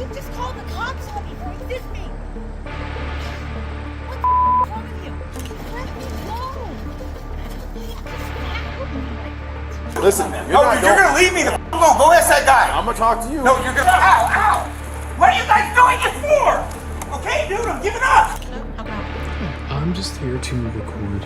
You just called the cops on me for resisting. What the f*** is wrong with you? Let me go. You just tackled me like that. Listen, man. You're gonna leave me the f*** alone. Go ask that guy. I'm gonna talk to you. No, you're gonna. Ow! What are you guys doing it for? Okay, dude, I'm giving up. I'm just here to record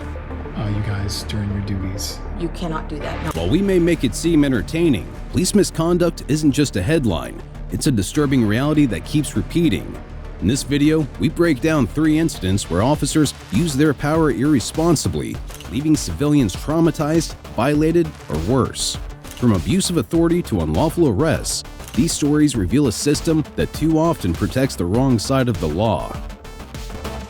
you guys during your duties. You cannot do that. No. While we may make it seem entertaining, police misconduct isn't just a headline. It's a disturbing reality that keeps repeating. In this video, we break down 3 incidents where officers use their power irresponsibly, leaving civilians traumatized, violated, or worse. From abuse of authority to unlawful arrests, these stories reveal a system that too often protects the wrong side of the law.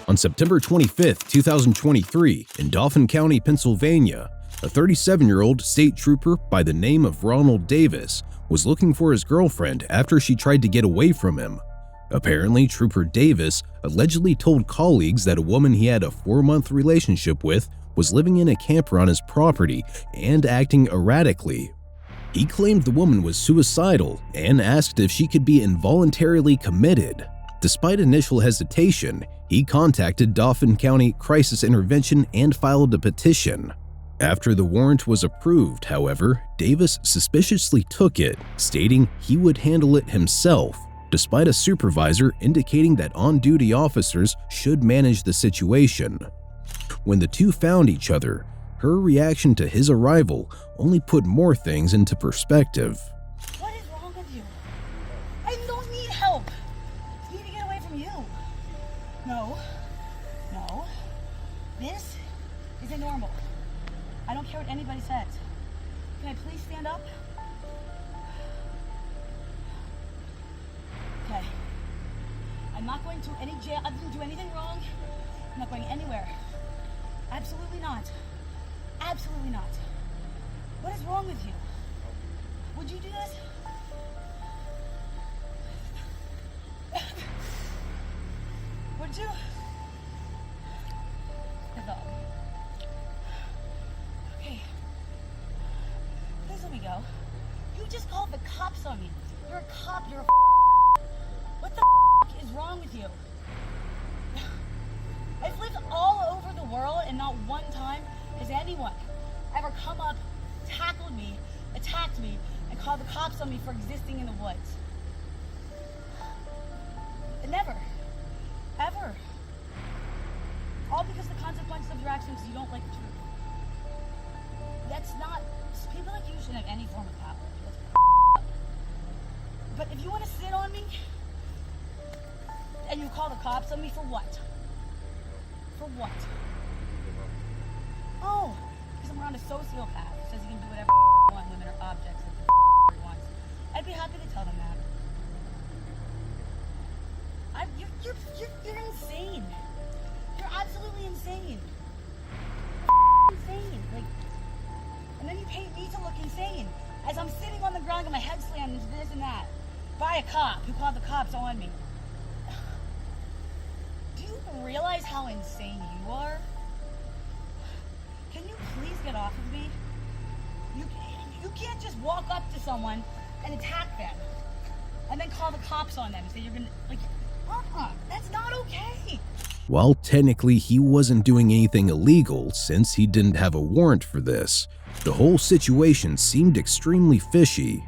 On September 25, 2023, in Dauphin County, Pennsylvania, a 37-year-old state trooper by the name of Ronald Davis was looking for his girlfriend after she tried to get away from him. Apparently, Trooper Davis allegedly told colleagues that a woman he had a 4-month relationship with was living in a camper on his property and acting erratically. He claimed the woman was suicidal and asked if she could be involuntarily committed. Despite initial hesitation, he contacted Dauphin County Crisis Intervention and filed a petition. After the warrant was approved, however, Davis suspiciously took it, stating he would handle it himself, despite a supervisor indicating that on-duty officers should manage the situation. When the two found each other, her reaction to his arrival only put more things into perspective. What is wrong with you? I don't need help. I need to get away from you. No. This isn't normal. I don't care what anybody says. Can I please stand up? Okay. I'm not going to any jail. I didn't do anything wrong. I'm not going anywhere. Absolutely not. Absolutely not. What is wrong with you? Would you do this? Would you? That's all. Okay. Here's where we go. You just called the cops on me. You're a cop. You're a What the is wrong with you? I've lived all over the world and not one time has anyone ever come up, tackled me, attacked me, and called the cops on me for existing in the woods. Never. Ever. All because the consequences of your actions, you don't like the truth. That's not, people like you shouldn't have any form of power. That's but if you want to sit on me, and you call the cops on me for what? For what? Oh, because I'm around a sociopath who says he can do whatever he wants, women are objects that he wants. I'd be happy to tell them that. You're insane. You're absolutely insane. Insane. Like, and then you paint me to look insane as I'm sitting on the ground with my head slammed into this and that by a cop who called the cops on me. Do you realize how insane you are? Can you please get off of me? You can't just walk up to someone and attack them and then call the cops on them and say you're gonna, like, that's not okay. While technically he wasn't doing anything illegal since he didn't have a warrant for this, the whole situation seemed extremely fishy.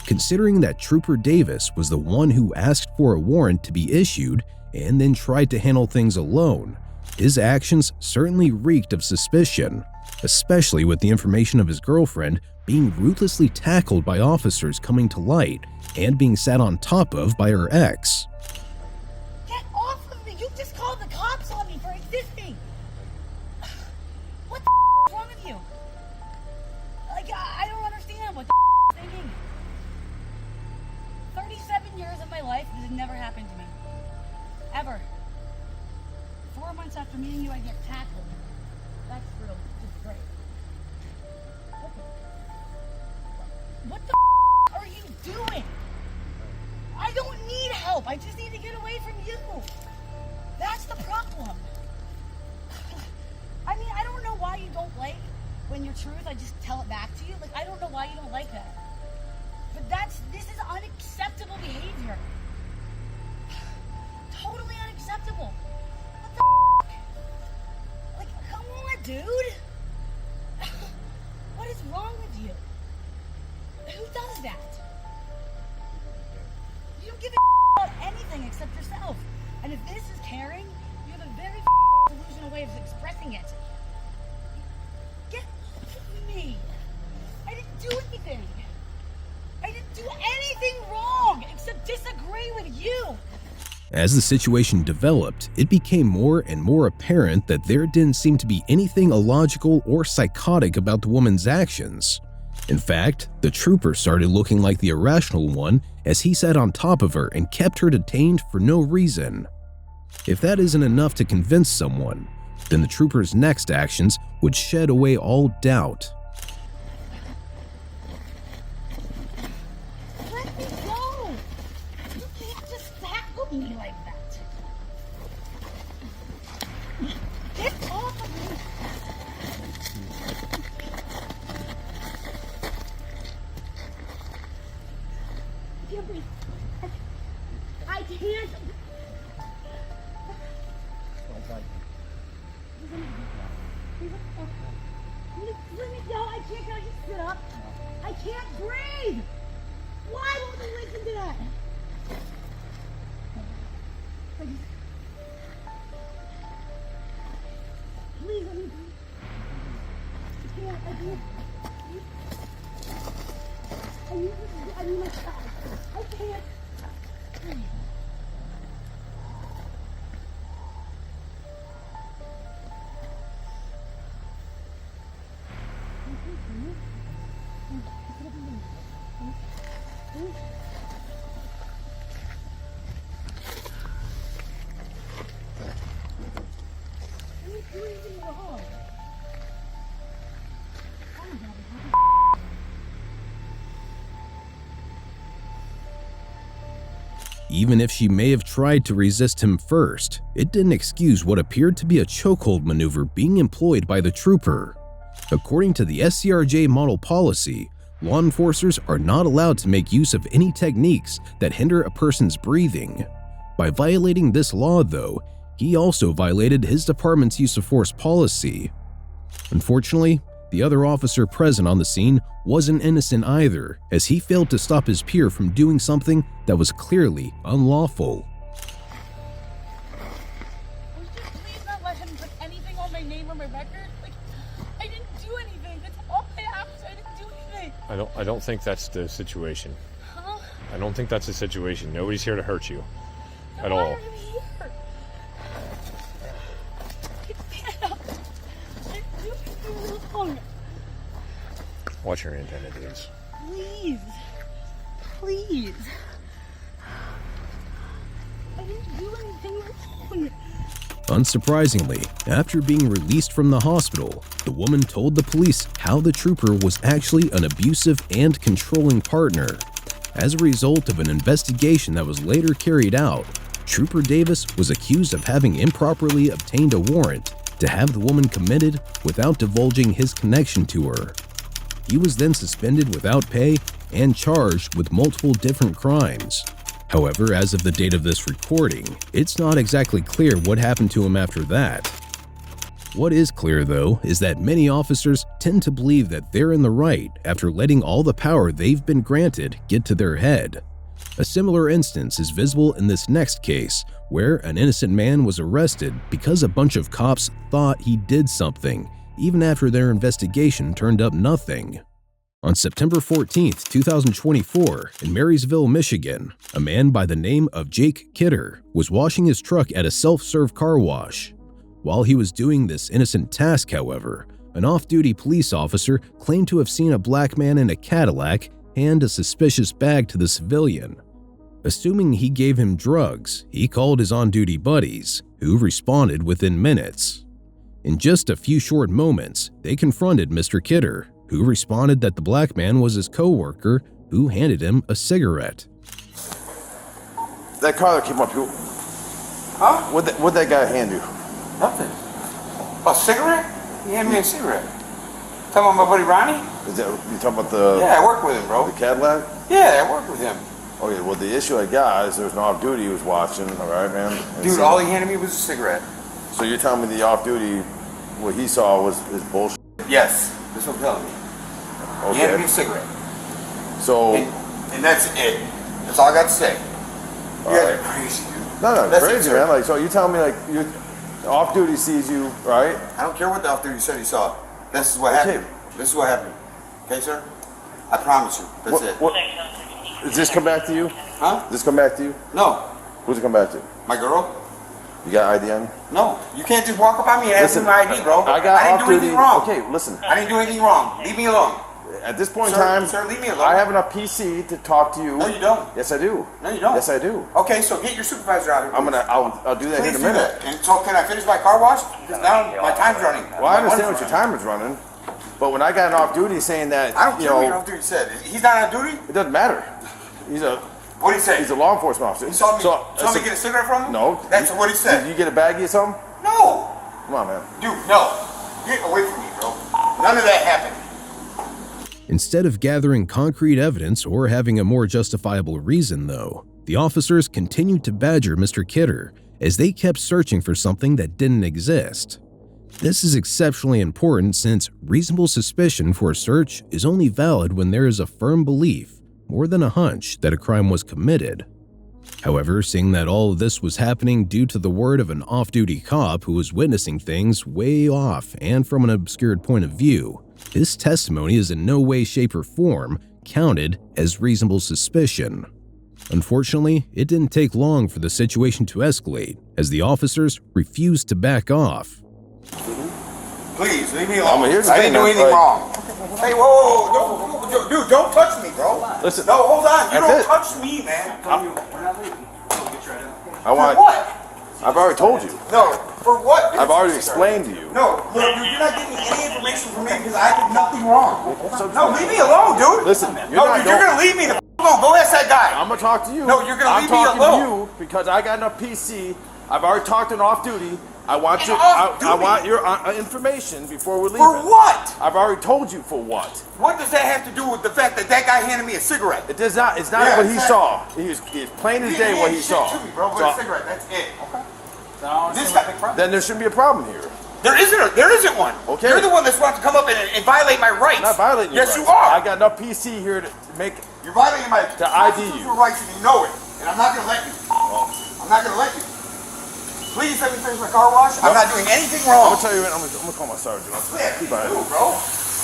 Considering that Trooper Davis was the one who asked for a warrant to be issued and then tried to handle things alone, his actions certainly reeked of suspicion, especially with the information of his girlfriend being ruthlessly tackled by officers coming to light and being sat on top of by her ex. Get off of me! You just called the cops on me for existing! What the is wrong with you? Like, I don't understand what the thinking. 37 years of my life, this has never happened to me. Ever. 4 months after meeting you, I get tackled. That's real, just great. What the are you doing? I don't need help. I just need to get away from you. That's the problem. I mean, I don't know why you don't like when your truth, I just tell it back to you. Like, I don't know why you don't like that. But this is unacceptable behavior. except yourself. And if this is caring, you have a very delusional way of expressing it. Get off of me. I didn't do anything. I didn't do anything wrong except disagree with you. As the situation developed, it became more and more apparent that there didn't seem to be anything illogical or psychotic about the woman's actions. In fact, the trooper started looking like the irrational one as he sat on top of her and kept her detained for no reason. If that isn't enough to convince someone, then the trooper's next actions would shed away all doubt. Let me go. You can't just tackle me like that. Get off of me. I can't breathe. I can't. Let me go. I can't. Can I just sit up? I can't breathe. Why won't you listen to that? Please let me breathe. I can't. I need my child. I can't. Even if she may have tried to resist him first, it didn't excuse what appeared to be a chokehold maneuver being employed by the trooper. According to the SCRJ model policy, law enforcers are not allowed to make use of any techniques that hinder a person's breathing. By violating this law, though, he also violated his department's use of force policy. Unfortunately, the other officer present on the scene wasn't innocent either, as he failed to stop his peer from doing something that was clearly unlawful. Would you please not let him put anything on my name or my record? Like, I didn't do anything. That's all I asked. I didn't do anything. I don't think that's the situation. Huh? I don't think that's the situation. Nobody's here to hurt you. Then At why all. are you here? Get up. I didn't do anything wrong. Watch your antenna, dudes. Please. Please. I didn't do anything wrong. Unsurprisingly, after being released from the hospital, the woman told the police how the trooper was actually an abusive and controlling partner. As a result of an investigation that was later carried out, Trooper Davis was accused of having improperly obtained a warrant to have the woman committed without divulging his connection to her. He was then suspended without pay and charged with multiple different crimes. However, as of the date of this recording, it's not exactly clear what happened to him after that. What is clear, though, is that many officers tend to believe that they're in the right after letting all the power they've been granted get to their head. A similar instance is visible in this next case, where an innocent man was arrested because a bunch of cops thought he did something, even after their investigation turned up nothing. On September 14, 2024, in Marysville, Michigan, a man by the name of Jake Kidder was washing his truck at a self-serve car wash. While he was doing this innocent task, however, an off-duty police officer claimed to have seen a black man in a Cadillac hand a suspicious bag to the civilian. Assuming he gave him drugs, he called his on-duty buddies, who responded within minutes. In just a few short moments, they confronted Mr. Kidder, who responded that the black man was his co-worker who handed him a cigarette. That car that came up, Huh? what'd that guy hand you? Nothing. A cigarette? He handed me a cigarette. Talking about my buddy Ronnie? Is that you talking about the Yeah, I work with him, bro. the Cadillac? Yeah, I work with him. Okay, well the issue I got is there's an off duty he was watching. All right, man. And Dude, so, all he handed me was a cigarette. So you're telling me the off duty, what he saw was his bullshit? Yes, that's what I'm telling you. He handed me a Okay. cigarette. So And that's it. That's all I got to say. You guys are crazy, dude. No, That's crazy, it, man. sir. Like, so you tell me, like, you off duty sees you, right? I don't care what the off-duty said he saw. This is what Okay. happened. This is what happened. Okay, sir? I promise you. That's it. Does this come back to you? Huh? Does this come back to you? No. Who's it come back to? My girl? You got ID on you? No. You can't just walk up on me and ask me my ID, bro. I got didn't off do duty. anything wrong. Okay, listen. I didn't do anything wrong. Leave me alone. At this point Sir, in time, sir, leave me alone. I have enough PC to talk to you. No, you don't. Yes, I do. No, you don't. Yes, I do. Okay, so get your supervisor out here. I'll do that Please in a do minute. that. And so can I finish my car wash? Because now my time's running. Well, I My understand one's what your running. time is running, but when I got an off duty saying that, I don't you care what your know, off-duty said. He's not on duty? it doesn't matter. He's a What did he say? he's a law enforcement officer. He saw me, So, saw me get a cigarette from him? no. That's what he said. Did you get a baggie or something? No. Come on, man. Dude, no. Get away from me, bro. None of that happened. Instead of gathering concrete evidence or having a more justifiable reason, though, the officers continued to badger Mr. Kidder as they kept searching for something that didn't exist. This is exceptionally important since reasonable suspicion for a search is only valid when there is a firm belief, more than a hunch, that a crime was committed. However, seeing that all of this was happening due to the word of an off-duty cop who was witnessing things way off and from an obscured point of view, his testimony is in no way, shape, or form counted as reasonable suspicion. Unfortunately, it didn't take long for the situation to escalate as the officers refused to back off. Please, leave me alone. here's the I thing, didn't do man, anything like- wrong. Hey, whoa, dude, don't touch me, bro. Listen. No, hold on. You That's don't it. touch me, man. I want. For what? I've already told you. No, for what? I've already explained to you. No, look, dude, you're not getting any information from me because I did nothing wrong. No, leave me alone, dude. Listen, You're gonna leave me the alone. Go ask that guy. I'm gonna talk to you. No, you're gonna I'm leave me talking alone. to you because I got enough PC. I've already talked to an off duty. I want An your off-duty? I want your information before we're leaving. For what? I've already told you for what. What does that have to do with the fact that that guy handed me a cigarette? It does not. It's not Yeah, what he exactly. saw. He was plain as day what he Shit saw. to me, bro, with So, a cigarette. That's it. Okay. This guy. then there shouldn't be a problem here. There isn't one. Okay. You're the one that's wanting to come up and violate my rights. I'm not violating your Yes, rights. you are. I got enough PC here to make. You're violating my To ID you. constitutional rights and you know it. And I'm not going to let you. I'm not going to let you. Please let me finish my car wash. I'm not doing anything I'm wrong. gonna tell you. I'm gonna call my sergeant. Yeah, Keep please on it. do, bro.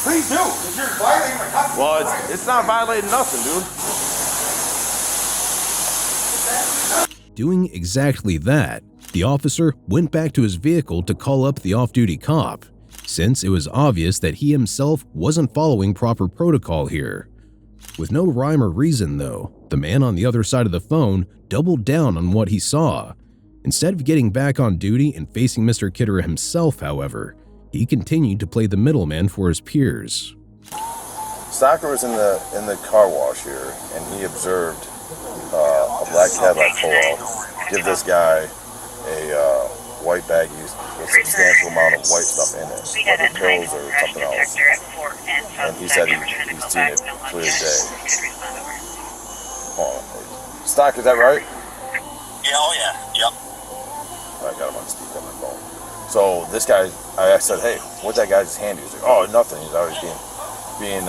Please do. Because you're violating my constitutional Well, rights. it's not violating nothing, dude. Doing exactly that, the officer went back to his vehicle to call up the off-duty cop, since it was obvious that he himself wasn't following proper protocol here. With no rhyme or reason, though, the man on the other side of the phone doubled down on what he saw. Instead of getting back on duty and facing Mr. Kidder himself, however, he continued to play the middleman for his peers. Stocker was in the car wash here, and he observed a black Cadillac pull off, give this guy a white baggie with a substantial amount of white stuff in it, whether pills or something else. And he said he's seen it clear as day. Hold on. Stock, is that right? Yeah, oh yeah, yep. I got him on speaker on my phone. So this guy, I said, hey, what'd that guy just hand you? He's like, oh, nothing. He's always being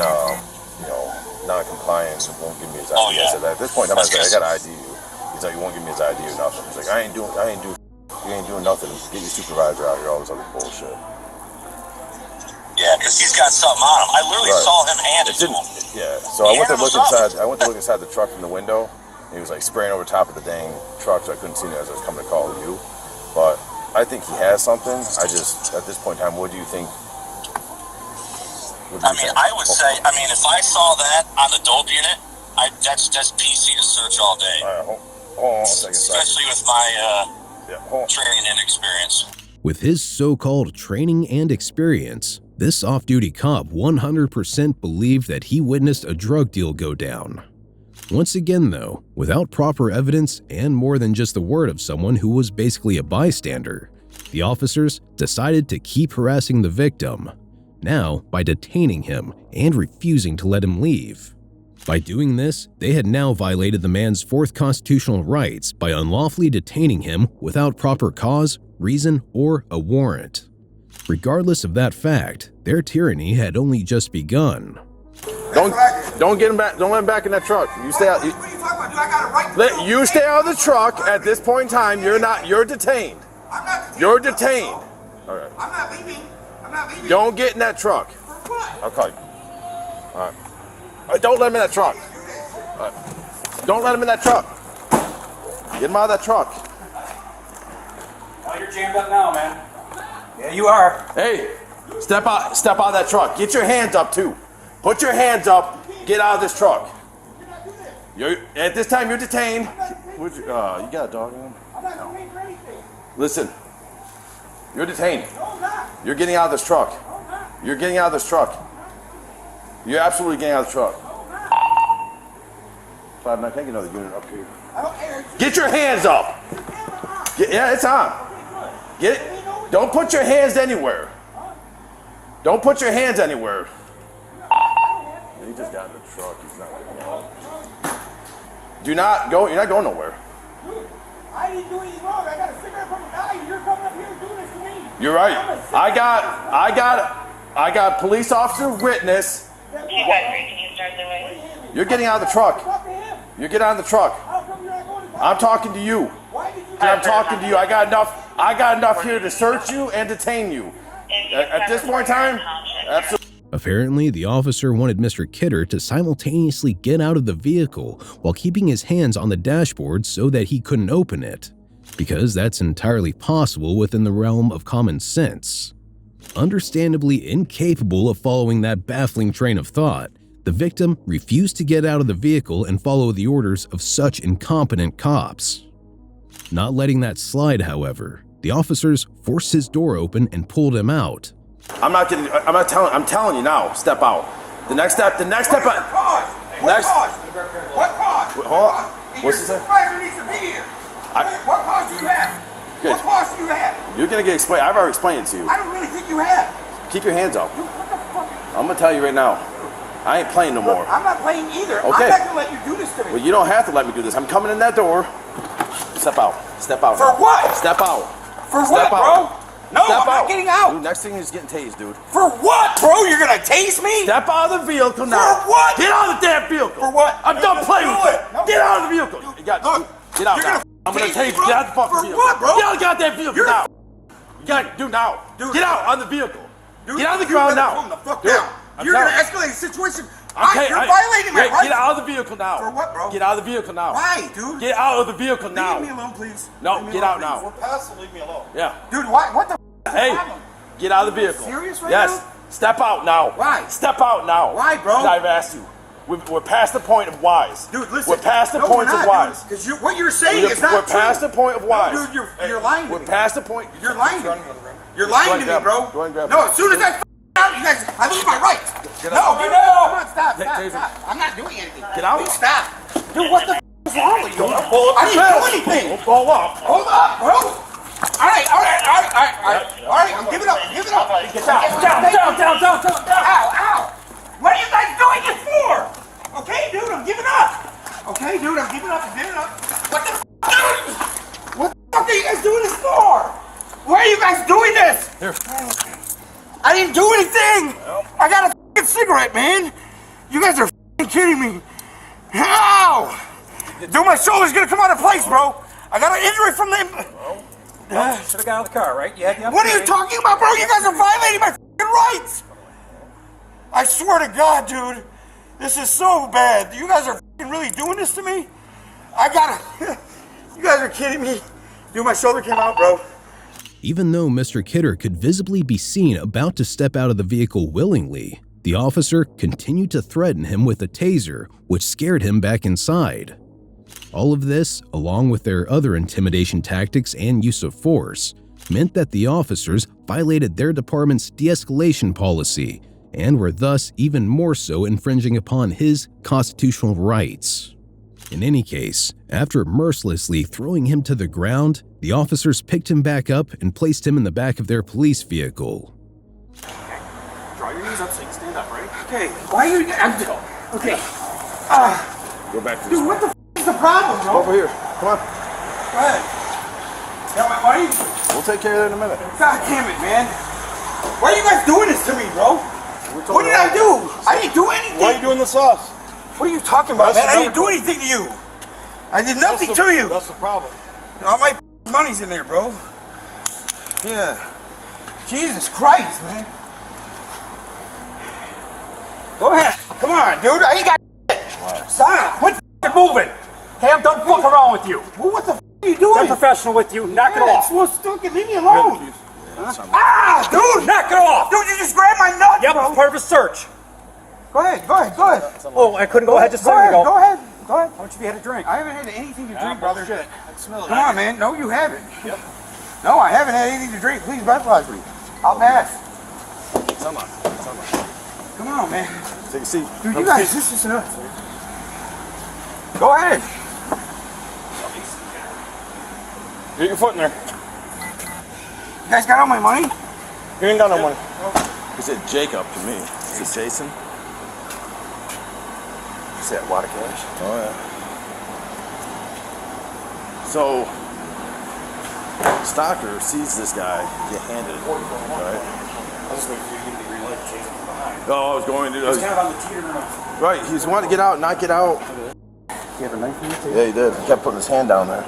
non-compliant and won't give me his ID. Oh, yeah. I said, at this point in time, I said, I gotta ID you. He's like, you won't give me his ID or nothing. He's like, you ain't doing nothing. Get your supervisor out here, all this other bullshit. Yeah, because he's got something on him. I literally Right. saw him hand it to him. Yeah. So I went to Yeah, look what's up? inside. I went to look inside the truck from the window. And he was like spraying over top of the dang truck, so I couldn't see him as I was coming to call you. But I think he has something. I just, at this point in time, what do you think? I mean, I would say, if I saw that on the dope unit, that's PC to search all day. All right, hold on a second. Especially with my Hold on. training and experience. With his so-called training and experience, this off-duty cop 100% believed that he witnessed a drug deal go down. Once again, though, without proper evidence and more than just the word of someone who was basically a bystander, the officers decided to keep harassing the victim, now by detaining him and refusing to let him leave. By doing this, they had now violated the man's fourth constitutional rights by unlawfully detaining him without proper cause, reason, or a warrant. Regardless of that fact, their tyranny had only just begun. Don't get him back. Don't let him back in that truck. You stay out. What are you talking about, dude? I got a right to You stay out of the truck at this point in time. You're detained. I'm not detained. You're detained. All right. I'm not leaving. I'm not leaving. Don't get in that truck. For what? I'll call you. All right. Don't let him in that truck. All right. Don't let him in that truck. Get him out of that truck. Oh, you're jammed up now, man. Yeah, you are. Hey, step out of that truck. Get your hands up too. Put your hands up. Get out of this truck. At this time, you're detained. You got a dog in him? I'm not detained for anything. Listen, you're detained. No, I'm not. You're getting out of this truck. No, I'm not. You're getting out of this truck. You're absolutely getting out of the truck. Five, can I get another unit up here? I don't care. Get your hands up. Yeah, it's on. Get it. Don't put your hands anywhere. Don't put your hands anywhere. He just got in the truck. He's not getting out. Do not go. You're not going nowhere. Dude, I didn't do anything wrong. I got a cigarette from a guy, and you're coming up here and doing this to me. You're right. I got police officer witness. You're getting out of the truck. You're getting out of the truck. I'm talking to you. I'm talking to you. I got enough here to search you and detain you. At this point in time, absolutely. Apparently, the officer wanted Mr. Kidder to simultaneously get out of the vehicle while keeping his hands on the dashboard so that he couldn't open it, because that's entirely possible within the realm of common sense. Understandably incapable of following that baffling train of thought, the victim refused to get out of the vehicle and follow the orders of such incompetent cops. Not letting that slide, however, the officers forced his door open and pulled him out. I'm telling you now, step out. The next step. What cause? What cause? Hold on. What's he say? Your supervisor needs to be here. What cause do you have? Good. What cause do you have? You're gonna get explained. I've already explained it to you. I don't really think you have. Keep your hands up. Dude, what the fuck? I'm gonna tell you right now. I ain't playing no more. I'm not playing either. Okay. I'm not gonna let you do this to me. Well, you don't have to let me do this. I'm coming in that door. Step out. Step out. For what? Step out. For Step what, out. bro? No, Step I'm not getting out. Dude, next thing is getting tased, dude. For what, bro? You're gonna tase me? Step out of the vehicle now. For what? Get out of the damn vehicle. For what? I'm done playing with it. you. Get out of the vehicle. Dude, You got, look, get out you're now. gonna I'm gonna tase me, tase you. bro? Get out of the fucking For vehicle. what, bro? Get out of the goddamn vehicle You're now. You got to do now. Dude, get out on the vehicle. Dude, get out of the you ground better now. calm the fuck Dude, down. I'm You're gonna telling- escalate the situation. Okay, You're violating my rights. Get out of the vehicle now. For what, bro? Get out of the vehicle now. Why, dude? Get out of the vehicle now. Leave me alone, please. No, Leave me get alone, out now. please. We're past, so leave me alone. Yeah. Dude, why? What the f*** is the Hey, problem? get out of the vehicle. Serious right yes. now? Step out now. Why? Step out now. Why, bro? I've asked you. We're past the point of whys. Dude, listen. We're past the no, point we're of not, whys. Because what you're saying is not We're true. past the point of whys. No, dude, you're lying to We're me. past the point. You're lying to me. You're lying to me, bro. Go ahead and grab No, it. as soon as I f*** out, you guys, I lose my rights. Get No, out. dude, no, come on, stop. Taser. I'm not doing anything. Get out. Please stop. Dude, what the f*** is wrong with you? I didn't do anything. Don't fall off. Hold up, bro. All right. I'm giving up. Get down. Ow. What are you guys doing this for? Okay, dude, I'm giving up. What the f***, dude? What the fuck are you guys doing this for? Why are you guys doing this? Here. I didn't do anything. I got a f***ing cigarette, man. You guys are f***ing kidding me. Ow! Dude, my shoulder's gonna come out of place, bro. I got an injury from the... Should have got out of the car, right? You had the What are you talking about, bro? You guys are violating my f***ing rights. I swear to God, dude. This is so bad. You guys are f***ing really doing this to me? You guys are kidding me. Dude, my shoulder came out, bro. Even though Mr. Kidder could visibly be seen about to step out of the vehicle willingly, the officer continued to threaten him with a taser, which scared him back inside. All of this, along with their other intimidation tactics and use of force, meant that the officers violated their department's de-escalation policy and were thus even more so infringing upon his constitutional rights. In any case, after mercilessly throwing him to the ground, the officers picked him back up and placed him in the back of their police vehicle. Draw your knees up so you can stand up, right? Okay. Why are you... Okay. Go back to Dude, what the f*** is the problem, bro? Over here. Come on. Go ahead. Yeah, why are you... We'll take care of it in a minute. God damn it, man. Why are you guys doing this to me, bro? What did I do? I didn't do anything. Why are you doing this to us? What are you talking about, man? I didn't do anything to you. I did nothing to you. That's the problem. All my money's in there, bro. Yeah. Jesus Christ, man. Go ahead. Come on, dude. I ain't got shit. Stop. Quit moving. Hey, I'm done fucking around with you. Well, what the are you doing? I'm professional with you. Knock it off. Well, still leave me alone. Ah, dude. Knock it off. Dude, you just grabbed my nuts, Yep, bro. it's part of a search. Go ahead, go ahead, go ahead. Oh, I couldn't go ahead just a Go second ahead, ago. go ahead, go ahead. How much have you had a drink? I haven't had anything to drink, brother. Shit. I can smell it. Come on, man. No, you haven't. Yep. No, I haven't had anything to drink. Please breathalyze me. I'll pass. Come on, man. Take a seat. Dude, you guys, this is nuts. Go ahead. Get your foot in there. You guys got all my money? You ain't got no money. He said Jacob to me. Is it Jason? You said a lot of cash? Oh, yeah. So, Stalker sees this guy get handed, right? I was waiting for you to be relayed chasing him behind. No, I was going to. He's kind of on the teeter. Right, he's wanting to get out, not get out. You have a knife in your table? Yeah, he did. He kept putting his hand down there.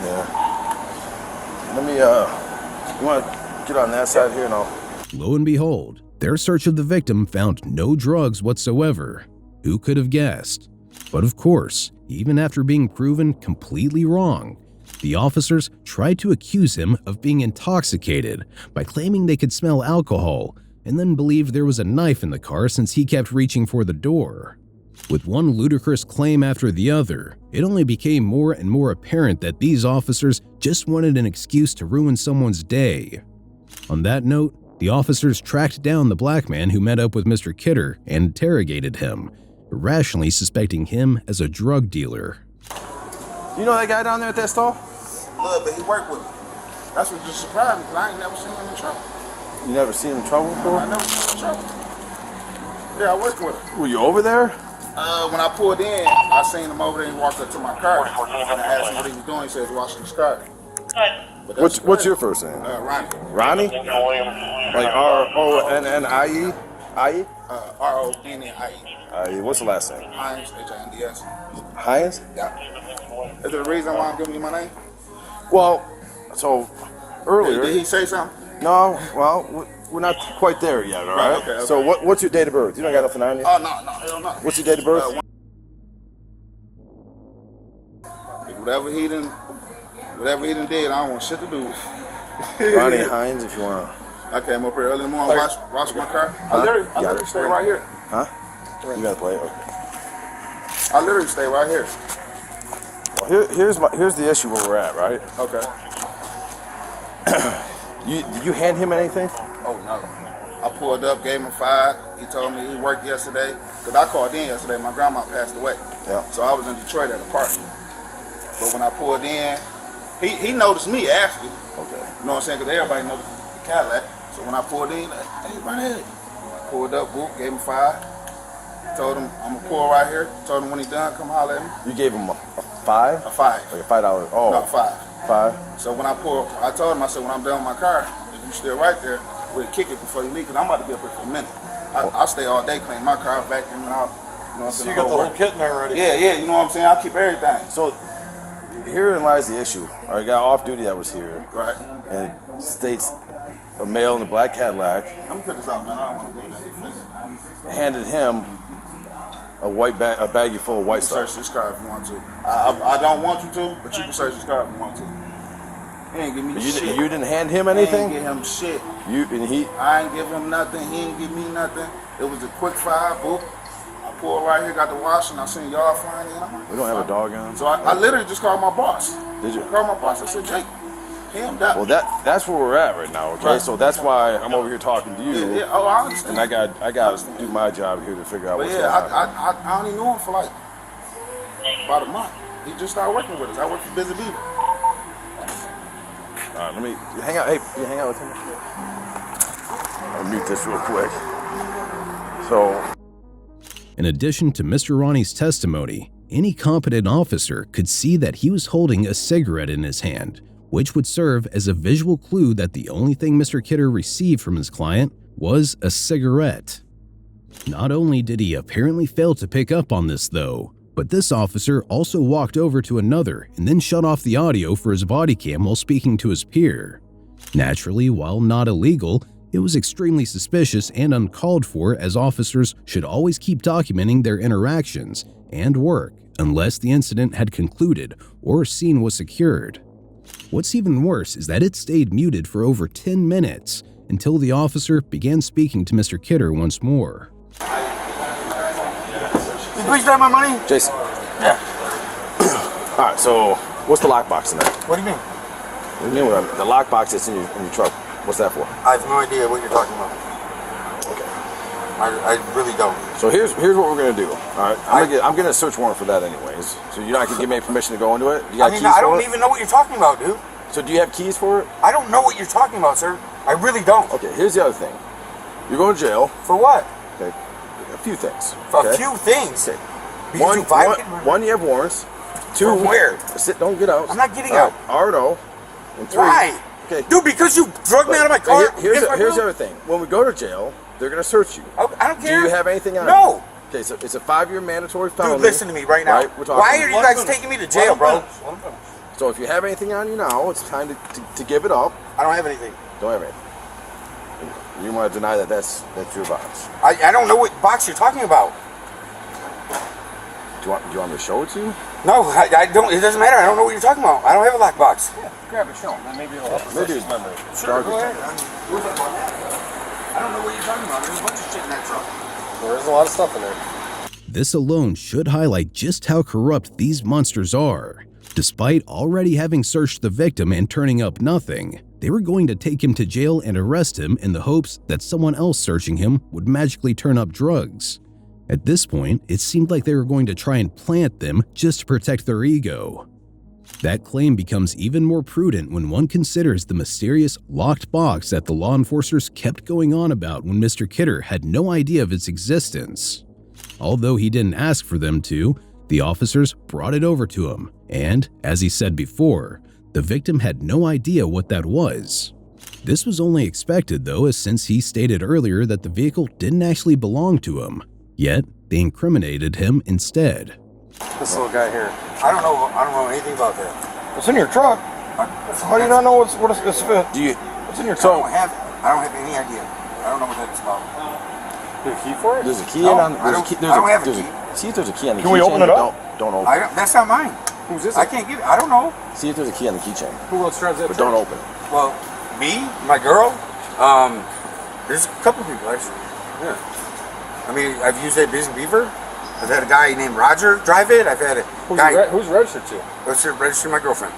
Yeah. Let me, you want to get on that side here? No. Lo and behold, their search of the victim found no drugs whatsoever. Who could have guessed? But of course, even after being proven completely wrong, the officers tried to accuse him of being intoxicated by claiming they could smell alcohol and then believed there was a knife in the car since he kept reaching for the door. With one ludicrous claim after the other, it only became more and more apparent that these officers just wanted an excuse to ruin someone's day. On that note, the officers tracked down the black man who met up with Mr. Kidder and interrogated him, irrationally suspecting him as a drug dealer. You know that guy down there at that stall? Look, but he worked with me. That's what just surprised me, because I ain't never seen him in trouble. You never seen him in trouble before? I never seen him in trouble. Yeah, I worked with him. Were you over there? When I pulled in, I seen him over there and he walked up to my car. And I asked him what he was doing. He said he was washing his car. What's your first name? Ronnie. Ronnie? Like R-O-N-N-I-E? I-E? R-O-N-N-I-E. What's the last name? Hines, H-I-N-D-S. Hines? Yeah. Is there a reason why I'm giving you my name? Well, so earlier. Did he say something? No, well, we're not quite there yet, all right? Okay. So what's your date of birth? You don't got nothing on you? Oh, no, hell no. What's your date of birth? Whatever he done did, I don't want shit to do with it. Ronnie Hines, if you want. I came up here early in the morning, wash my car. Huh? I literally stay right here. Huh? You gotta play it? Okay. I literally stay right here. Well, here's the issue where we're at, right? Okay. Did you hand him anything? Oh, no. I pulled up, gave him $5. He told me he worked yesterday. Because I called in yesterday. My grandma passed away. Yeah. So I was in Detroit at a party. But when I pulled in, he noticed me, actually. Okay. You know what I'm saying? Because everybody noticed the Cadillac. So when I pulled in, like, hey, run ahead. Pulled up, whoop, gave him $5. Told him, I'm going to pull right here. Told him when he's done, come holler at me. You gave him a $5? A $5. Like a $5? Oh. No, $5. $5? So when I told him, I said, when I'm done with my car, if you still right there, we'll kick it before you leave, because I'm about to be up here for a minute. I stay all day cleaning my car, vacuuming out. You know what I'm saying? So you got the whole kit in there already? Yeah, you know what I'm saying? I keep everything. So herein lies the issue. Our guy off duty that was here. Right. And it states a male in a black Cadillac. I'm gonna put this out, man. I don't want to do that. Handed him a baggie full of white stuff. Search this car if you want to. I don't want you to, but you can search this car if you want to. He ain't give me shit. You didn't hand him anything? I ain't give him shit. I ain't give him nothing. He ain't give me nothing. It was a quick $5, boop. I pulled right here, got the wash, and I seen y'all flying in. We don't have a dog on. So I literally just called my boss. Did you? I called my boss. I said, Jake, him that. Well, that's where we're at right now, okay? Right. So that's why I'm over here talking to you. Yeah. Oh, I understand. And I got to do my job here to figure out what's going on. I only knew him for like about a month. He just started working with us. I work for Busy Beaver. All right, let me hang out. Hey, you hang out with him. I'll mute this real quick. So, in addition to Mr. Ronnie's testimony, any competent officer could see that he was holding a cigarette in his hand, which would serve as a visual clue that the only thing Mr. Kidder received from his client was a cigarette. Not only did he apparently fail to pick up on this though, but this officer also walked over to another and then shut off the audio for his body cam while speaking to his peer. Naturally, while not illegal, it was extremely suspicious and uncalled for, as officers should always keep documenting their interactions and work unless the incident had concluded or a scene was secured. What's even worse is that it stayed muted for over 10 minutes until the officer began speaking to Mr. Kidder once more. You please grab my money? Jason. Yeah. Alright, so what's the lockbox in there? What do you mean? What do you mean? The lockbox that's in your truck. What's that for? I have no idea what you're talking about. Okay. I really don't. So here's what we're gonna do. Alright. I'm gonna search warrant for that anyways. So you're not gonna give me permission to go into it? You got keys I for don't it? even know what you're talking about, dude. So do you have keys for it? I don't know what you're talking about, sir. I really don't. Okay, here's the other thing. You're going to jail. For what? Okay. A few things. For okay? a few things. Okay. Because you violated my- One, you have warrants. Two, For where? Sit, don't get out. I'm not getting out. R&O. And three. Why? Okay. Dude, because you drugged me out of my car. Here's against my the will? other thing. When we go to jail, they're going to search you. I don't care. Do you have anything on No. you? Okay, so it's a 5-year mandatory felony. Dude, listen to me right now. Right? We're talking. Why are you guys taking me to jail, bro? So if you have anything on you now, it's time to give it up. I don't have anything. Don't have anything. You want to deny that's your box. I don't know what box you're talking about. Do you want me to show it to you? No, I don't. It doesn't matter. I don't know what you're talking about. I don't have a lock box. Yeah, grab it, show him. Then maybe it'll help us. Maybe His memory. Sure, go ahead. I don't know what you're talking about. There's a bunch of shit in that truck. There's a lot of stuff in there. This alone should highlight just how corrupt these monsters are. Despite already having searched the victim and turning up nothing, they were going to take him to jail and arrest him in the hopes that someone else searching him would magically turn up drugs. At this point, it seemed like they were going to try and plant them just to protect their ego. That claim becomes even more prudent when one considers the mysterious locked box that the law enforcers kept going on about when Mr. Kidder had no idea of its existence. Although he didn't ask for them to, the officers brought it over to him, and, as he said before, the victim had no idea what that was. This was only expected though, as since he stated earlier that the vehicle didn't actually belong to him, yet they incriminated him instead. This little guy here. I don't know anything about that. It's in your truck. How do you not know what it's fit? Do you? What's in your I truck? don't have any idea. I don't know what that's about. You have a key for it? There's a key No, on. I There's a don't- key. I don't have a there's key. See if there's a key on the keychain. Can we open it up? Don't open. That's not mine. Who's this? I can't give it. I don't know. See if there's a key on the keychain. Who else drives that But truck? don't open it. Well, me, my girl, there's a couple people actually. Yeah. I mean, I've used that Busy Beaver. I've had a guy named Roger drive it. I've had a guy. Who's registered to? Registered my girlfriend.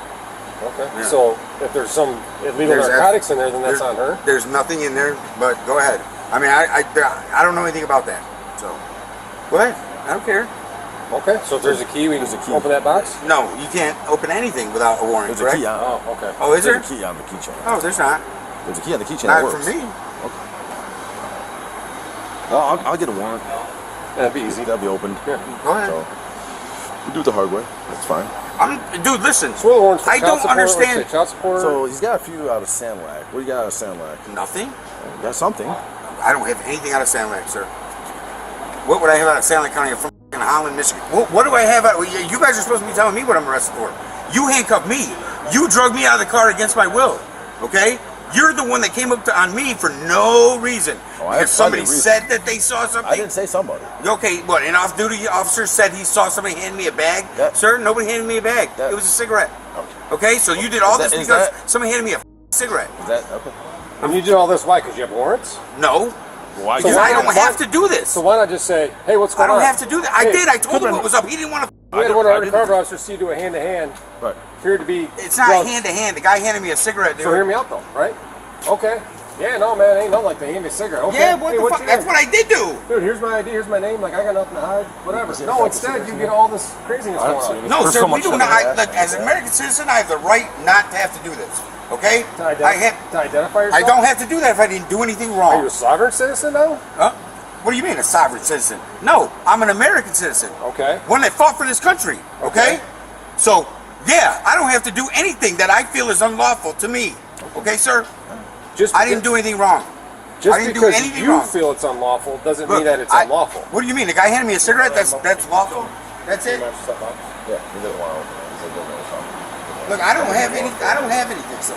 Okay. Yeah. So if there's some illegal narcotics in there, then that's on her? There's nothing in there, but go ahead. I mean, I don't know anything about that. So, go ahead. I don't care. Okay. So if there's a key, we can open that box? No, you can't open anything without a warrant, There's correct? a key on. Oh, okay. Oh, is there? There's a key on the keychain. Oh, there's not. There's a key on the keychain that Not works. for me. Okay. I'll get a warrant. That'd be easy. That'll be opened. Yeah. Go ahead. So we'll do it the hard way. That's fine. Dude, listen. So what are the warrants for? I Child don't support? understand. What's it, child support? So he's got a few out of Sandlag. What do you got out of Sandlag? Nothing. You got something. I don't have anything out of Sand Lake, sir. What would I have out of Sand Lake County? I'm from Holland, Michigan. What do I have out? You guys are supposed to be telling me what I'm arrested for. You handcuffed me. You drugged me out of the car against my will. Okay? You're the one that came up on me for no reason. Oh, I Because somebody have plenty of said that they saw something. I didn't say somebody. Okay, what? An off-duty officer said he saw somebody hand me a bag? That- Sir, nobody handed me a bag. That- It was a cigarette. Okay. Okay, so you did all Is this that- is because that- somebody handed me a cigarette. Is that okay? And you did all this, why? Because you have warrants? No. Why? So I why- don't have to do this. So why not just say, hey, what's I going on? don't have to do that. I Hey, did. I told him couldn't- what was up. He didn't want to. We had one of I our didn't- undercover officers see you do a hand-to-hand. Right. Appeared to be It's not drugs. hand to hand. The guy handed me a cigarette. Dude. So hear me out though, right? Okay. Yeah, no, man, ain't nothing like they hand me a cigarette. Okay. Yeah, what Hey, the what's fuck? your That's name? what I did do. Dude, here's my ID, here's my name. Like, I got nothing to hide. Whatever. No, instead, you get all this craziness I don't going see on. any- No, There's sir, so we much do shit not. in that. Look, as an American citizen, I have the right not to have to do this. Okay? To I identify yourself? I don't have to do that if I didn't do anything Are you wrong. a sovereign citizen now? Huh? What do you mean, a sovereign citizen? No, I'm an American citizen. Okay. One that fought for this country. Okay? So, yeah, I don't have to do anything that I feel is unlawful to me. Okay, sir? Just I didn't do anything wrong. Just didn't do because anything you wrong. feel it's unlawful doesn't mean Look, that it's unlawful. What do you mean? The guy handed me a cigarette? That's lawful? That's it? Yeah, he didn't want to open it. He said, "Don't know something." Look, I don't have anything, so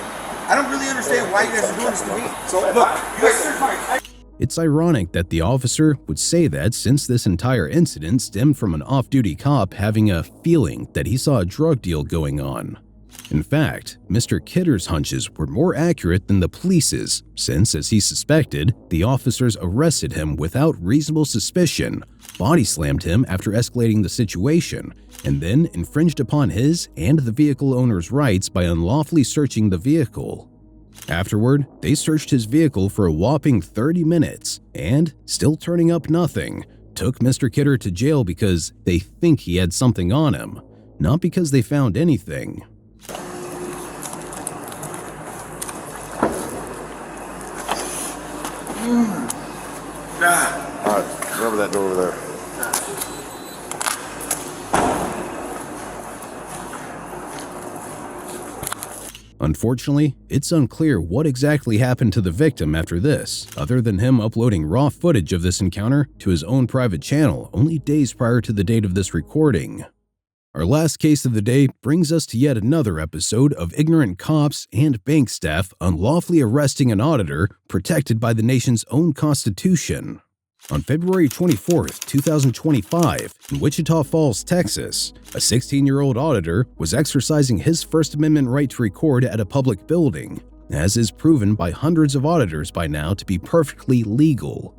I don't really understand why you guys are doing this to me. So look, you guys search my... It's ironic that the officer would say that since this entire incident stemmed from an off-duty cop having a feeling that he saw a drug deal going on. In fact, Mr. Kidder's hunches were more accurate than the police's, since, as he suspected, the officers arrested him without reasonable suspicion, body slammed him after escalating the situation, and then infringed upon his and the vehicle owner's rights by unlawfully searching the vehicle. Afterward, they searched his vehicle for a whopping 30 minutes and, still turning up nothing, took Mr. Kidder to jail because they think he had something on him, not because they found anything. Alright, remember that door over there. Unfortunately, it's unclear what exactly happened to the victim after this, other than him uploading raw footage of this encounter to his own private channel only days prior to the date of this recording. Our last case of the day brings us to yet another episode of ignorant cops and bank staff unlawfully arresting an auditor protected by the nation's own constitution. On February 24, 2025, in Wichita Falls, Texas, a 16-year-old auditor was exercising his First Amendment right to record at a public building, as is proven by hundreds of auditors by now to be perfectly legal.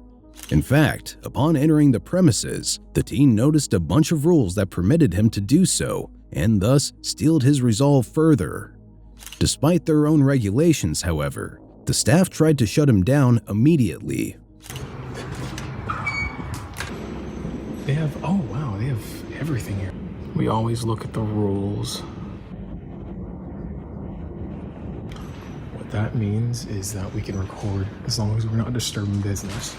In fact, upon entering the premises, the teen noticed a bunch of rules that permitted him to do so, and thus steeled his resolve further. Despite their own regulations, however, the staff tried to shut him down immediately. They have, oh wow, they have everything here. We always look at the rules. What that means is that we can record as long as we're not disturbing business.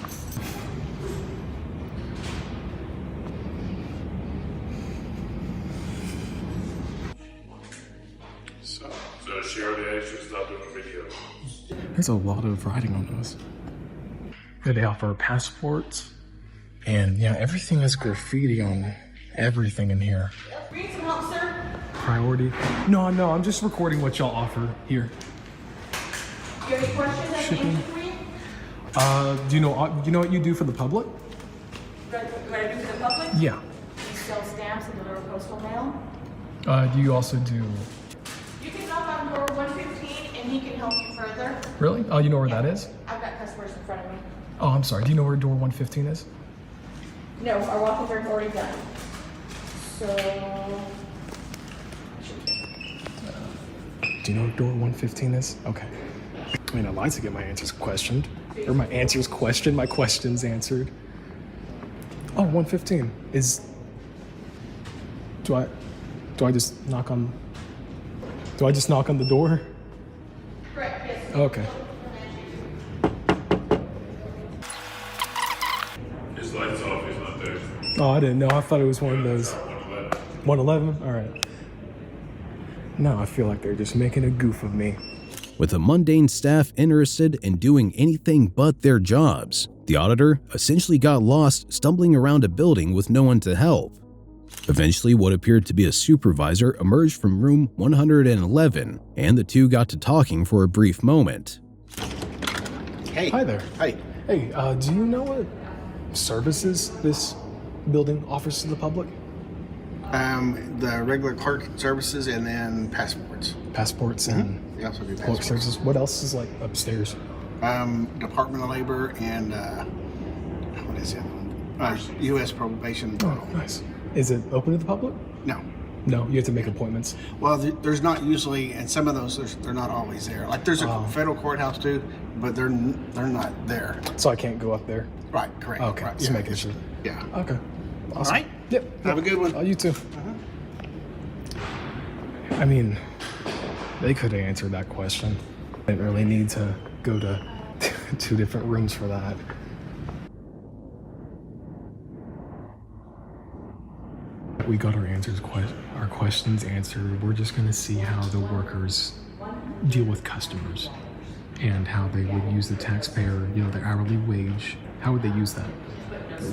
So she already asked you to stop doing videos. There's a lot of writing on this. They offer passports. And yeah, everything is graffiti on everything in here. Need some help, sir? Priority. No, I'm just recording what y'all offer here. Do you have any questions I can answer for you? Do you know what you do for the public? What I do for the public? Yeah. We sell stamps and deliver postal mail. Do you also do? You can knock on door 115 and he can help you further. Really? Oh, you know where that is? I've got customers in front of me. Oh, I'm sorry. Do you know where door 115 is? No, our walk-ins are already done. So... Do you know where door 115 is? Okay. I mean, I like to get my answers questioned. Or my answers questioned, my questions answered. Oh, 115 is... Do I just knock on... Do I just knock on the door? Correct, yes. Okay. His lights off, he's not there. Oh, I didn't know. I thought it was one of those. 111? All right. No, I feel like they're just making a goof of me. With the mundane staff interested in doing anything but their jobs, the auditor essentially got lost stumbling around a building with no one to help. Eventually, what appeared to be a supervisor emerged from room 111, and the two got to talking for a brief moment. Hey. Hi there. Hey. Hey, do you know what services this building offers to the public? The regular clerk services and then passports. Passports and We also do clerk passports. services. What else is like upstairs? Department of Labor and what is the other one? U.S. probation. Oh, nice. Is it open to the public? No. No, you have to make appointments. Well, there's not usually, and some of those they're not always there. Like there's a federal courthouse too, but they're not there. So I can't go up there. Right. Correct. Okay, Right. just Yeah. making sure. Yeah. Okay. Awesome. All right. Yep. Have a good one. Oh, you too. I mean, they could have answered that question. I didn't really need to go to 2 different rooms for that. We got our questions answered. We're just gonna see how the workers deal with customers. and how they would use the taxpayer, their hourly wage. How would they use that?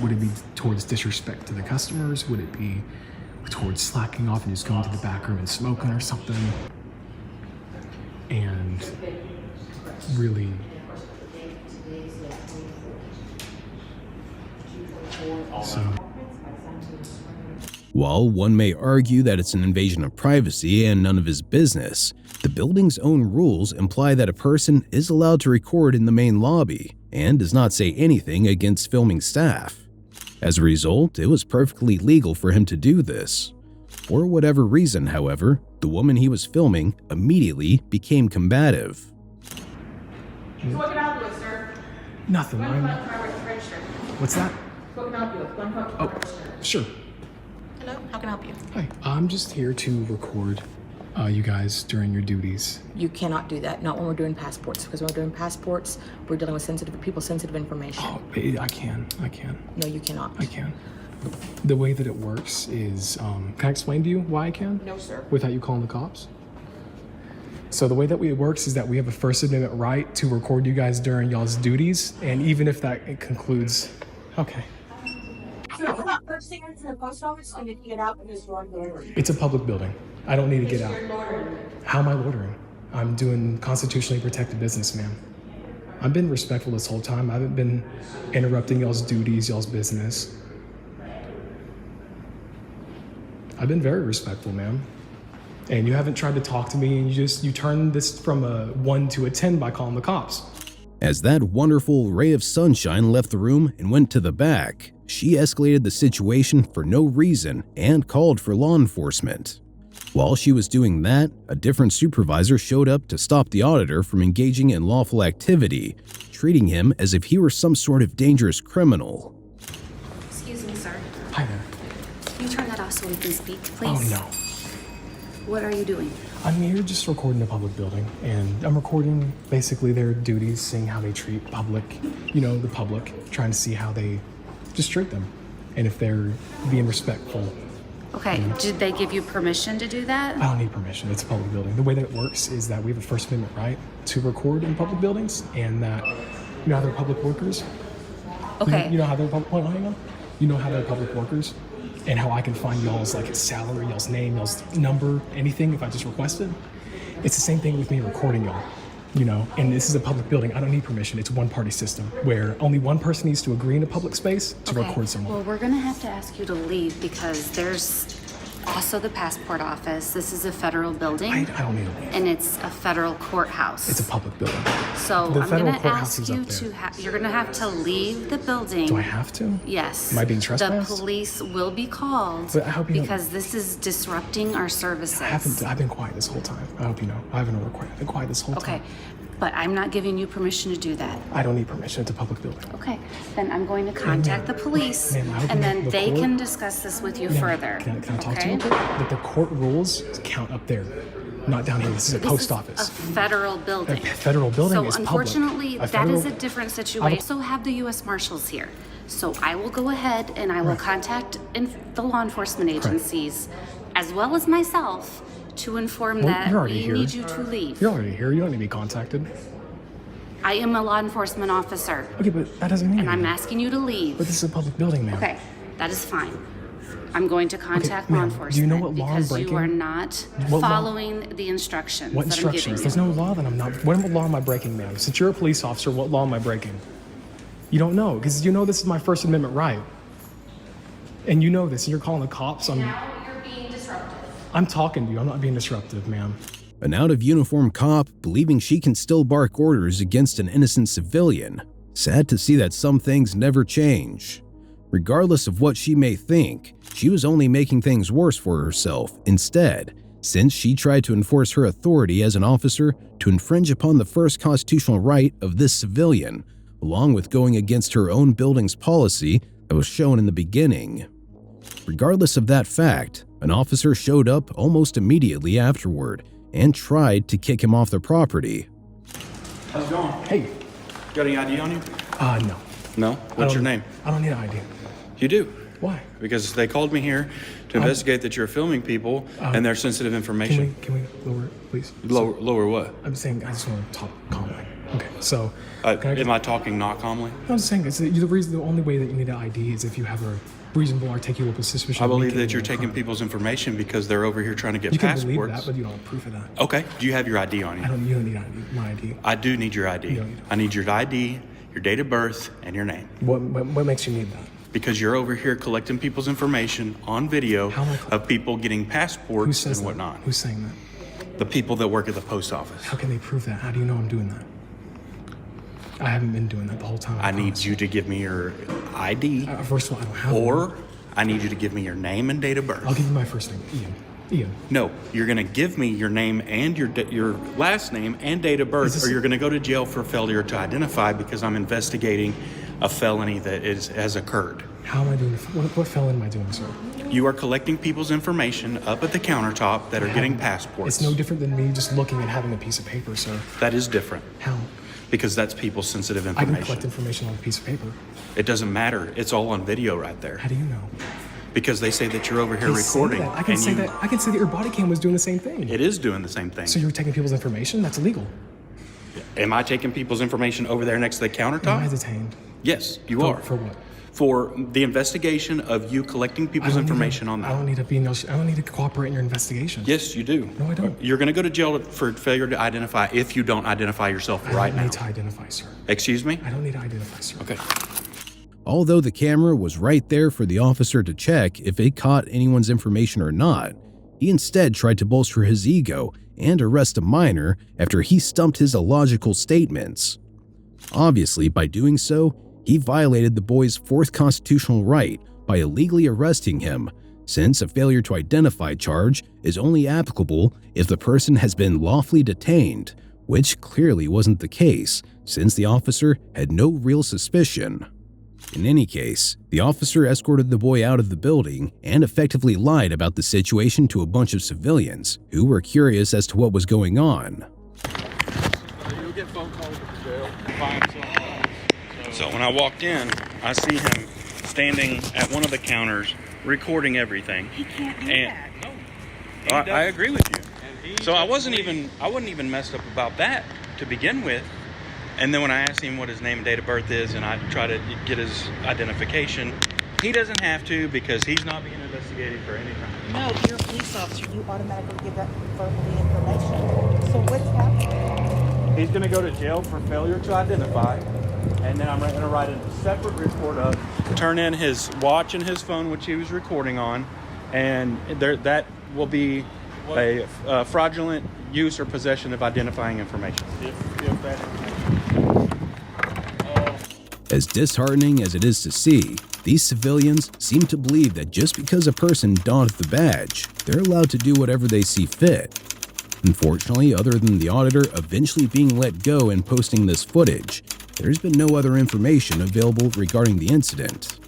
Would it be towards disrespect to the customers? Would it be towards slacking off and just going to the back room and smoking or something? And really, so. While one may argue that it's an invasion of privacy and none of his business, the building's own rules imply that a person is allowed to record in the main lobby and does not say anything against filming staff. As a result, it was perfectly legal for him to do this. For whatever reason, however, the woman he was filming immediately became combative. What can I help you with, sir? Nothing. What's that? What can I help you with? Oh, sure. Hello, how can I help you? Hi, I'm just here to record you guys during your duties. You cannot do that, not when we're doing passports, because when we're doing passports, we're dealing with sensitive information. Oh, I can. No, you cannot. I can. The way that it works is, can I explain to you why I can? No, sir. Without you calling the cops? So the way that it works is that we have a First Amendment right to record you guys during y'all's duties, and even if that concludes, okay. First thing into the post office and get out because you're loitering. It's a public building. I don't need to get out. How am I loitering? I'm doing constitutionally protected business, ma'am. I've been respectful this whole time. I haven't been interrupting y'all's duties, y'all's business. I've been very respectful, ma'am. And you haven't tried to talk to me, and you turned this from a 1 to a 10 by calling the cops. As that wonderful ray of sunshine left the room and went to the back, she escalated the situation for no reason and called for law enforcement. While she was doing that, a different supervisor showed up to stop the auditor from engaging in lawful activity, treating him as if he were some sort of dangerous criminal. Excuse me, sir. Hi there. Can you turn that off so we can speak, please? Oh, no. What are you doing? I'm here just recording a public building, and I'm recording basically their duties, seeing how they treat public, the public, trying to see how they just treat them, and if they're being respectful. Okay, did they give you permission to do that? I don't need permission, it's a public building. The way that it works is that we have a First Amendment right to record in public buildings, and that, how they're public workers? Okay. You know how they're public, hang on. You know how they're public workers? And how I can find y'all's salary, y'all's name, y'all's number, anything if I just request it. It's the same thing with me recording y'all, and this is a public building. I don't need permission. It's a one-party system where only one person needs to agree in a public space to record someone. Well, we're gonna have to ask you to leave because there's also the passport office. This is a federal building. I don't need to leave. And it's a federal courthouse. It's a public building. So The I'm federal gonna courthouse ask is you up there. you're gonna have to leave the building. Do I have to? Yes. Am I being trespassed? The police will be called But I hope you know- because this is disrupting our services. I've been quiet this whole time. I hope you know. I haven't I've been quiet this whole time. Okay, but I'm not giving you permission to do that. I don't need permission. It's a public building. Okay, then I'm going to contact the police, Ma'am, I hope and you know then the they court- can discuss this with you Ma'am, further. Can I talk to okay? you real quick? That the court rules count up there, not down here. This is a post office. A federal building. A federal building so is public. unfortunately, A that federal- is a different situation. We also have the U.S. Marshals here. So I will go ahead and I will contact the law enforcement agencies, as well as myself, to inform that you're already we here. need you to leave. You're already here. You don't need to be contacted. I am a law enforcement officer, Okay, but that doesn't mean and I'm anything. asking you to leave. But this is a public building, ma'am. Okay, that is fine. I'm going to contact ma'am, law do enforcement you know what law I'm because you breaking? are not What law? following the instructions What that I'm giving instructions? you. There's no law that I'm not. What law am I breaking, ma'am? Since you're a police officer, what law am I breaking? You don't know, because you know this is my First Amendment right. And you know this, and you're calling the cops on me. Now you're being disruptive. I'm talking to you. I'm not being disruptive, ma'am. An out-of-uniform cop believing she can still bark orders against an innocent civilian. Sad to see that some things never change. Regardless of what she may think, she was only making things worse for herself instead, since she tried to enforce her authority as an officer to infringe upon the first constitutional right of this civilian, along with going against her own building's policy that was shown in the beginning. Regardless of that fact, an officer showed up almost immediately afterward and tried to kick him off the property. How's it going? Hey. Got any ID on you? No. No? What's your name? I don't need an ID. You do? Why? Because they called me here to investigate that you're filming people and their sensitive information. Can we lower it, please? Lower what? I'm saying I just want to talk calmly. Okay, so am I talking not calmly? I'm just saying the only way that you need an ID is if you have a reasonable, articulable suspicion. I believe that you're taking people's information because they're over here trying to get passports. You can believe that, but you don't have proof of that. Okay. Do you have your ID on you? You don't need my ID. I do need your ID. I need your ID, your date of birth, and your name. What makes you need that? Because you're over here collecting people's information on video of people getting passports and whatnot. Who's saying that? The people that work at the post office. How can they prove that? How do you know I'm doing that? I haven't been doing that the whole time. I need you to give me your ID. First of all, I don't have Or I need you to give me your name and date of birth. I'll give you my first name, Ian. No, you're going to give me your name and your last name and date of birth, or you're going to go to jail for failure to identify because I'm investigating a felony that has occurred. How am I doing? What felony am I doing, sir? You are collecting people's information up at the countertop that are getting passports. It's no different than me just looking and having a piece of paper, sir. That is different. How? Because that's people's sensitive information. I can collect information on a piece of paper. It doesn't matter. It's all on video right there. How do you know? Because they say that you're over here recording. I can say that. I can say that your body cam was doing the same thing. It is doing the same thing. So you're taking people's information? That's illegal. Am I taking people's information over there next to the countertop? Am I detained? Yes, you are. For what? For the investigation of you collecting people's information on that. I don't need to cooperate in your investigation. Yes, you do. No, I don't. You're going to go to jail for failure to identify if you don't identify yourself right now. I don't need to identify, sir. Excuse me? I don't need to identify, sir. Okay. Although the camera was right there for the officer to check if it caught anyone's information or not, he instead tried to bolster his ego and arrest a minor after he stumped his illogical statements. Obviously, by doing so, he violated the boy's fourth constitutional right by illegally arresting him, since a failure to identify charge is only applicable if the person has been lawfully detained, which clearly wasn't the case, since the officer had no real suspicion. In any case, the officer escorted the boy out of the building and effectively lied about the situation to a bunch of civilians who were curious as to what was going on. You'll get phone calls to jail. So when I walked in, I see him standing at one of the counters recording everything. He can't do that. No. I agree with you. So I wasn't even messed up about that to begin with. And then when I asked him what his name and date of birth is and I try to get his identification, he doesn't have to because he's not being investigated for any crime. No, you're a police officer. You automatically give that verbally information. So what's happening? He's going to go to jail for failure to identify. And then I'm going to write a separate report up, turn in his watch and his phone, which he was recording on. And that will be a fraudulent use or possession of identifying information. As disheartening as it is to see, these civilians seem to believe that just because a person donned the badge, they're allowed to do whatever they see fit. Unfortunately, other than the auditor eventually being let go and posting this footage, there's been no other information available regarding the incident.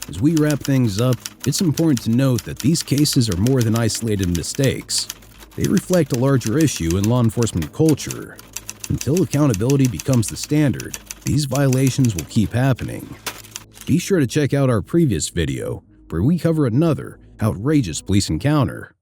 As we wrap things up, it's important to note that these cases are more than isolated mistakes. They reflect a larger issue in law enforcement culture. Until accountability becomes the standard, these violations will keep happening. Be sure to check out our previous video, where we cover another outrageous police encounter.